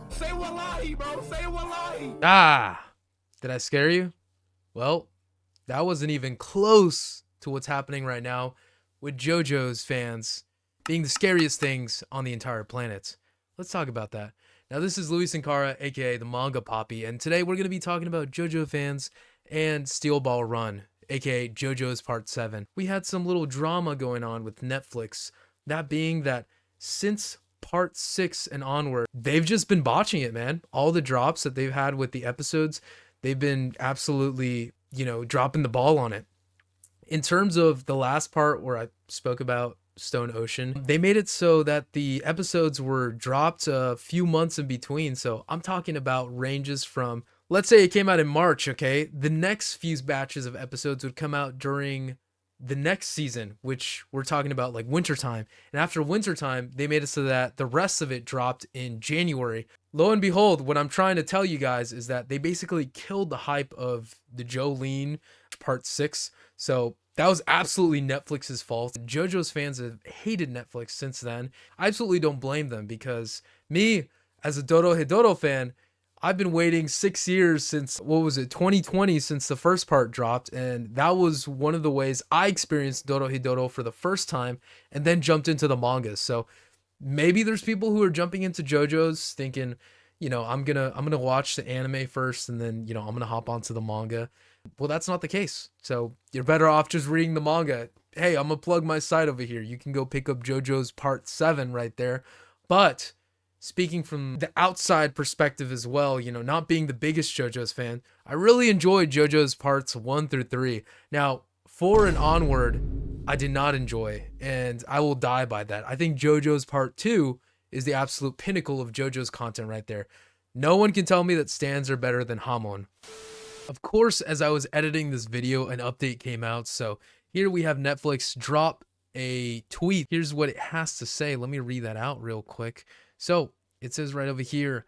Say wallahi, bro. Say wallahi. Ah, did I scare you? Well, that wasn't even close to what's happening right now with JoJo's fans being the scariest things on the entire planet. Let's talk about that. Now, this is Luis Sankara, aka the Manga Poppy, and today we're going to be talking about JoJo fans and Steel Ball Run, aka JoJo's Part 7. We had some little drama going on with Netflix, that being that since Part 6 and onward, they've just been botching it, man. All the drops that they've had with the episodes, they've been absolutely, dropping the ball on it. In terms of the last part where I spoke about Stone Ocean, they made it so that the episodes were dropped a few months in between. So I'm talking about ranges from, let's say it came out in March, okay? The next few batches of episodes would come out during the next season, which we're talking about like wintertime. And after wintertime, they made it so that the rest of it dropped in January. Lo and behold, what I'm trying to tell you guys is that they basically killed the hype of the Jolene Part 6. So that was absolutely Netflix's fault. JoJo's fans have hated Netflix since then. I absolutely don't blame them, because me, as a Dorohedoro fan, I've been waiting 6 years since, 2020, since the first part dropped, and that was one of the ways I experienced Dorohedoro for the first time, and then jumped into the manga. So maybe there's people who are jumping into JoJo's thinking, I'm gonna watch the anime first, and then I'm gonna hop onto the manga. Well, that's not the case. So you're better off just reading the manga. Hey, I'm gonna plug my site over here. You can go pick up JoJo's Part 7 right there. But speaking from the outside perspective as well, not being the biggest JoJo's fan, I really enjoyed JoJo's Parts 1 through 3. Now, 4 and onward, I did not enjoy, and I will die by that. I think JoJo's Part 2 is the absolute pinnacle of JoJo's content right there. No one can tell me that stands are better than Hamon. Of course, as I was editing this video, an update came out. So here we have Netflix drop a tweet. Here's what it has to say. Let me read that out real quick. So it says right over here,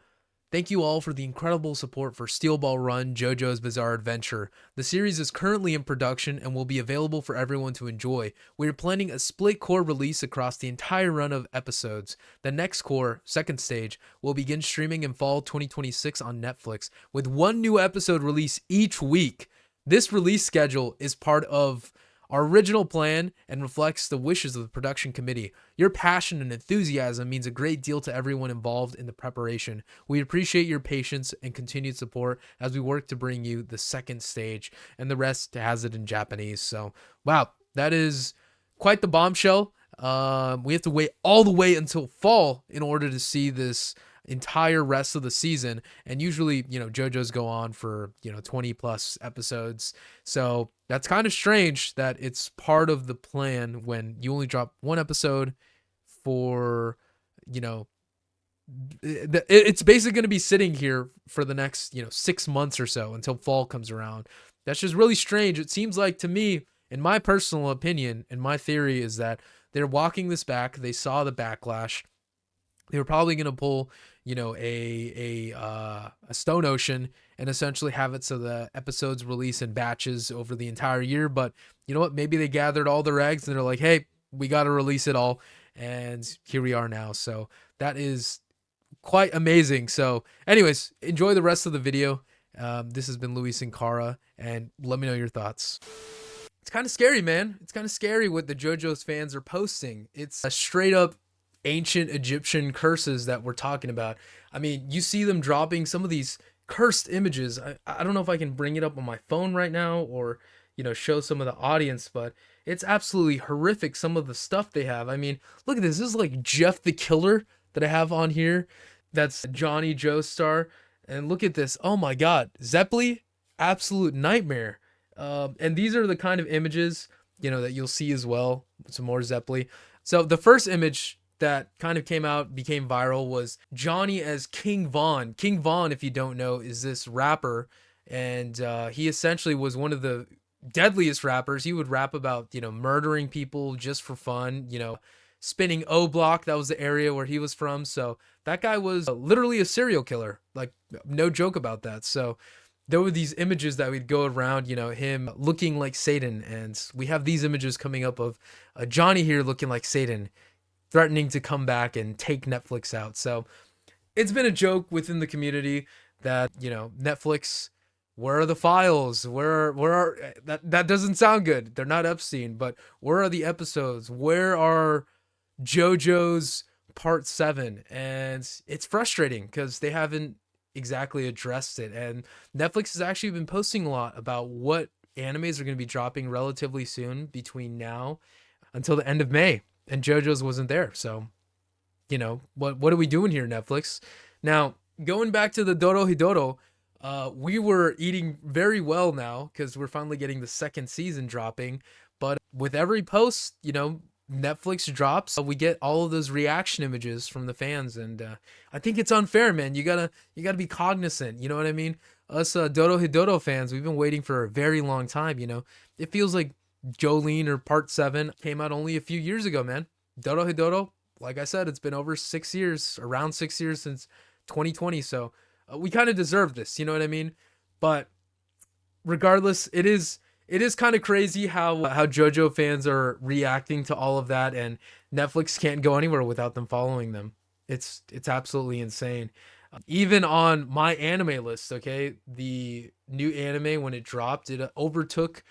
"Thank you all for the incredible support for Steel Ball Run, JoJo's Bizarre Adventure. The series is currently in production and will be available for everyone to enjoy. We are planning a split core release across the entire run of episodes. The next core, second stage, will begin streaming in fall 2026 on Netflix, with one new episode release each week. This release schedule is part of our original plan and reflects the wishes of the production committee. Your passion and enthusiasm means a great deal to everyone involved in the preparation. We appreciate your patience and continued support as we work to bring you the second stage," and the rest has it in Japanese. So, wow, that is quite the bombshell. We have to wait all the way until fall in order to see this entire rest of the season, and usually JoJo's go on for 20 plus episodes, so that's kind of strange that it's part of the plan when you only drop one episode for it's basically going to be sitting here for the next 6 months or so until fall comes around. That's just really strange. It seems like, to me, in my personal opinion, and my theory, is that they're walking this back. They saw the backlash. They were probably going to pull, a Stone Ocean and essentially have it so the episodes release in batches over the entire year. But you know what? Maybe they gathered all their eggs and they're like, hey, we got to release it all. And here we are now. So that is quite amazing. So anyways, enjoy the rest of the video. This has been Luis Sankara, and let me know your thoughts. It's kind of scary, man. It's kind of scary what the JoJo's fans are posting. It's a straight up ancient Egyptian curses that we're talking about. I mean, you see them dropping some of these cursed images. I don't know if I can bring it up on my phone right now or, show some of the audience, but it's absolutely horrific, some of the stuff they have. I mean, look at this. This is like Jeff the Killer that I have on here. That's Johnny Joestar. And look at this. Oh my God. Zeppeli, absolute nightmare. And these are the kind of images, that you'll see as well. Some more Zeppeli. So the first image that kind of became viral was Johnny as King Von. King Von, if you don't know, is this rapper, and he essentially was one of the deadliest rappers. He would rap about, murdering people just for fun, spinning O Block. That was the area where he was from. So that guy was literally a serial killer. Like, no joke about that. So there were these images that would go around, him looking like Satan. And we have these images coming up of Johnny here looking like Satan, threatening to come back and take Netflix out. So it's been a joke within the community that, Netflix, where are the files? Where are that doesn't sound good. They're not Epstein, but where are the episodes? Where are JoJo's part 7? And it's frustrating because they haven't exactly addressed it. And Netflix has actually been posting a lot about what animes are going to be dropping relatively soon between now until the end of May. And JoJo's wasn't there. So, what are we doing here, Netflix? Now, going back to the Dorohedoro, we were eating very well now because we're finally getting the second season dropping. But with every post, Netflix drops, we get all of those reaction images from the fans, and I think it's unfair, man. You gotta be cognizant. You know what I mean? Us Dorohedoro fans, we've been waiting for a very long time. It feels like Jolene or Part 7 came out only a few years ago, man. Dorohedoro, like I said, it's been over 6 years, around 6 years since 2020. So we kind of deserve this. You know what I mean? But regardless, it is kind of crazy how JoJo fans are reacting to all of that, and Netflix can't go anywhere without them following them. It's absolutely insane. Even on my anime list, okay, the new anime, when it dropped, it overtook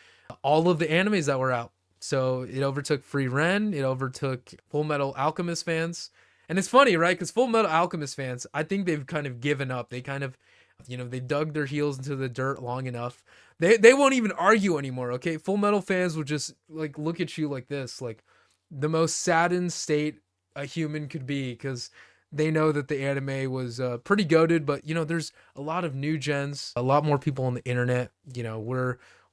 all of the animes that were out. So it overtook Free Ren, it overtook Full Metal Alchemist fans. And it's funny, right? Because Full Metal Alchemist fans, I think they've kind of given up. They kind of, they dug their heels into the dirt long enough. They won't even argue anymore, okay? Full Metal fans will just like look at you like this, like the most saddened state a human could be, because they know that the anime was pretty goated. But there's a lot of new gens, a lot more people on the internet.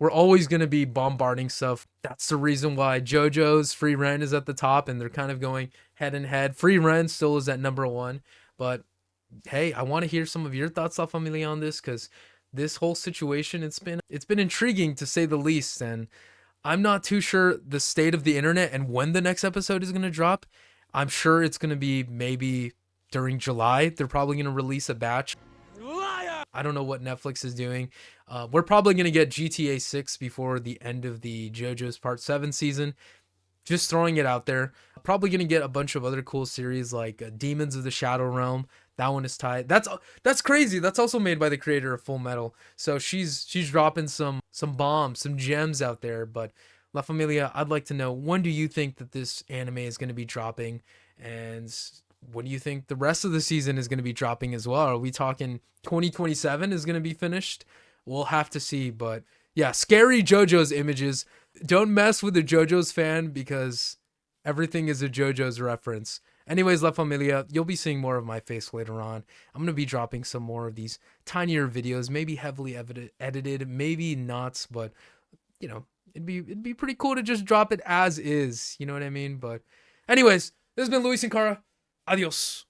We're always going to be bombarding stuff. That's the reason why JoJo's Free Ren is at the top, and they're kind of going head and head. Free Ren still is at number 1, but hey, I want to hear some of your thoughts, La Familia, on this, because this whole situation, it's been intriguing to say the least. And I'm not too sure the state of the internet and when the next episode is going to drop. I'm sure it's going to be maybe during July. They're probably going to release a batch. I don't know what Netflix is doing. We're probably going to get GTA 6 before the end of the JoJo's Part 7 season. Just throwing it out there. Probably going to get a bunch of other cool series like Demons of the Shadow Realm. That one is tied. That's crazy. That's also made by the creator of Full Metal. So she's dropping some bombs, some gems out there. But La Familia, I'd like to know, when do you think that this anime is going to be dropping? And what do you think the rest of the season is going to be dropping as well? Are we talking 2027 is going to be finished? We'll have to see. But yeah, scary JoJo's images. Don't mess with the JoJo's fan, because everything is a JoJo's reference. Anyways, La Familia, you'll be seeing more of my face later on. I'm going to be dropping some more of these tinier videos, maybe heavily edited, maybe not, but it'd be pretty cool to just drop it as is. You know what I mean? But anyways, this has been Luis and Cara. Adios.